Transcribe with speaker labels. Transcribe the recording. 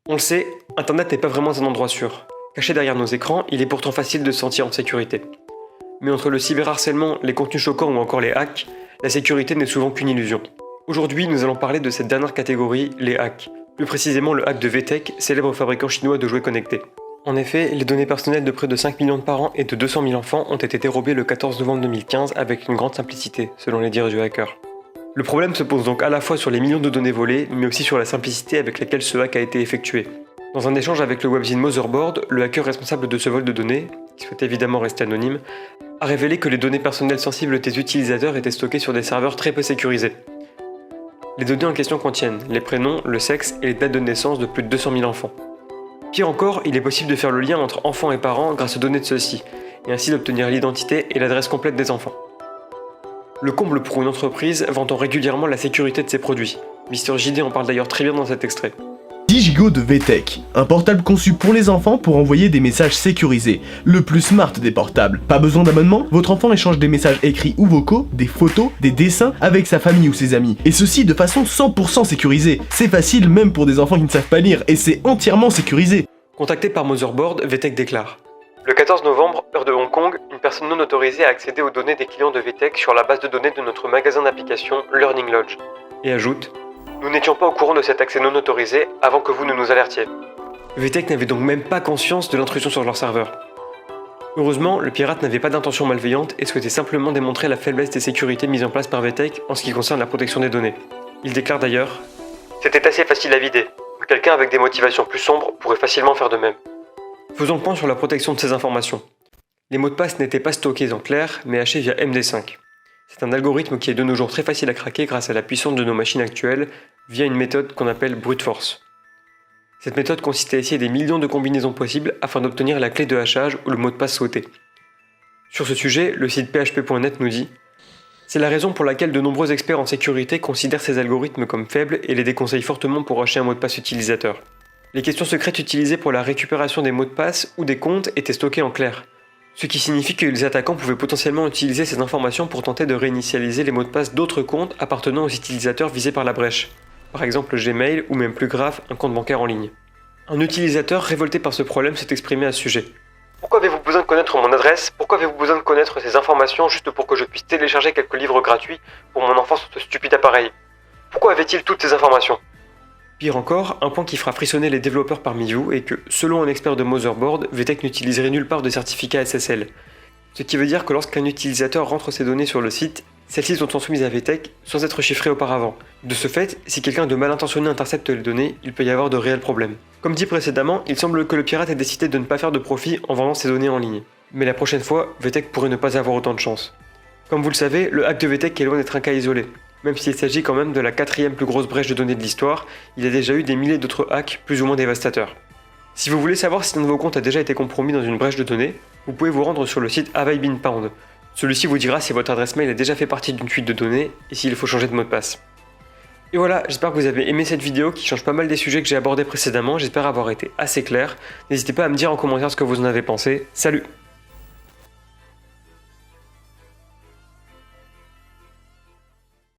Speaker 1: On le sait, Internet n'est pas vraiment un endroit sûr. Caché derrière nos écrans, il est pourtant facile de se sentir en sécurité. Mais entre le cyberharcèlement, les contenus choquants ou encore les hacks, la sécurité n'est souvent qu'une illusion. Aujourd'hui, nous allons parler de cette dernière catégorie, les hacks. Plus précisément le hack de VTech, célèbre fabricant chinois de jouets connectés. En effet, les données personnelles de près de 5 millions de parents et de 200 000 enfants ont été dérobées le 14 novembre 2015 avec une grande simplicité, selon les dires du hacker. Le problème se pose donc à la fois sur les millions de données volées, mais aussi sur la simplicité avec laquelle ce hack a été effectué. Dans un échange avec le webzine Motherboard, le hacker responsable de ce vol de données, qui souhaite évidemment rester anonyme, a révélé que les données personnelles sensibles des utilisateurs étaient stockées sur des serveurs très peu sécurisés. Les données en question contiennent les prénoms, le sexe et les dates de naissance de plus de 200 000 enfants. Pire encore, il est possible de faire le lien entre enfants et parents grâce aux données de ceux-ci, et ainsi d'obtenir l'identité et l'adresse complète des enfants. Le comble pour une entreprise vantant régulièrement la sécurité de ses produits. Mister JD en parle d'ailleurs très bien dans cet extrait.
Speaker 2: 10 Go de VTech, un portable conçu pour les enfants pour envoyer des messages sécurisés, le plus smart des portables. Pas besoin d'abonnement, votre enfant échange des messages écrits ou vocaux, des photos, des dessins avec sa famille ou ses amis, et ceci de façon 100% sécurisée. C'est facile même pour des enfants qui ne savent pas lire, et c'est entièrement sécurisé.
Speaker 1: Contacté par Motherboard, VTech déclare: Le 14 novembre, heure de Hong Kong, une personne non autorisée a accédé aux données des clients de VTech sur la base de données de notre magasin d'applications Learning Lodge. Et ajoute: Nous n'étions pas au courant de cet accès non autorisé avant que vous ne nous alertiez. VTech n'avait donc même pas conscience de l'intrusion sur leur serveur. Heureusement, le pirate n'avait pas d'intention malveillante et souhaitait simplement démontrer la faiblesse des sécurités mises en place par VTech en ce qui concerne la protection des données. Il déclare d'ailleurs: C'était assez facile à vider. Quelqu'un avec des motivations plus sombres pourrait facilement faire de même. Faisons le point sur la protection de ces informations. Les mots de passe n'étaient pas stockés en clair, mais hachés via MD5. C'est un algorithme qui est de nos jours très facile à craquer grâce à la puissance de nos machines actuelles, via une méthode qu'on appelle brute force. Cette méthode consiste à essayer des millions de combinaisons possibles afin d'obtenir la clé de hachage ou le mot de passe souhaité. Sur ce sujet, le site php.net nous dit: C'est la raison pour laquelle de nombreux experts en sécurité considèrent ces algorithmes comme faibles et les déconseillent fortement pour hacher un mot de passe utilisateur. Les questions secrètes utilisées pour la récupération des mots de passe ou des comptes étaient stockées en clair, ce qui signifie que les attaquants pouvaient potentiellement utiliser ces informations pour tenter de réinitialiser les mots de passe d'autres comptes appartenant aux utilisateurs visés par la brèche, par exemple Gmail ou même plus grave, un compte bancaire en ligne. Un utilisateur révolté par ce problème s'est exprimé à ce sujet. Pourquoi avez-vous besoin de connaître mon adresse? Pourquoi avez-vous besoin de connaître ces informations juste pour que je puisse télécharger quelques livres gratuits pour mon enfant sur ce stupide appareil? Pourquoi avait-il toutes ces informations? Pire encore, un point qui fera frissonner les développeurs parmi vous est que, selon un expert de Motherboard, VTech n'utiliserait nulle part de certificat SSL. Ce qui veut dire que lorsqu'un utilisateur rentre ses données sur le site, celles-ci sont transmises à VTech sans être chiffrées auparavant. De ce fait, si quelqu'un de mal intentionné intercepte les données, il peut y avoir de réels problèmes. Comme dit précédemment, il semble que le pirate ait décidé de ne pas faire de profit en vendant ses données en ligne. Mais la prochaine fois, VTech pourrait ne pas avoir autant de chance. Comme vous le savez, le hack de VTech est loin d'être un cas isolé. Même s'il s'agit quand même de la 4e plus grosse brèche de données de l'histoire, il y a déjà eu des milliers d'autres hacks plus ou moins dévastateurs. Si vous voulez savoir si un de vos comptes a déjà été compromis dans une brèche de données, vous pouvez vous rendre sur le site Have I Been Pwned. Celui-ci vous dira si votre adresse mail a déjà fait partie d'une fuite de données et s'il faut changer de mot de passe. Et voilà, j'espère que vous avez aimé cette vidéo qui change pas mal des sujets que j'ai abordés précédemment, j'espère avoir été assez clair. N'hésitez pas à me dire en commentaire ce que vous en avez pensé. Salut!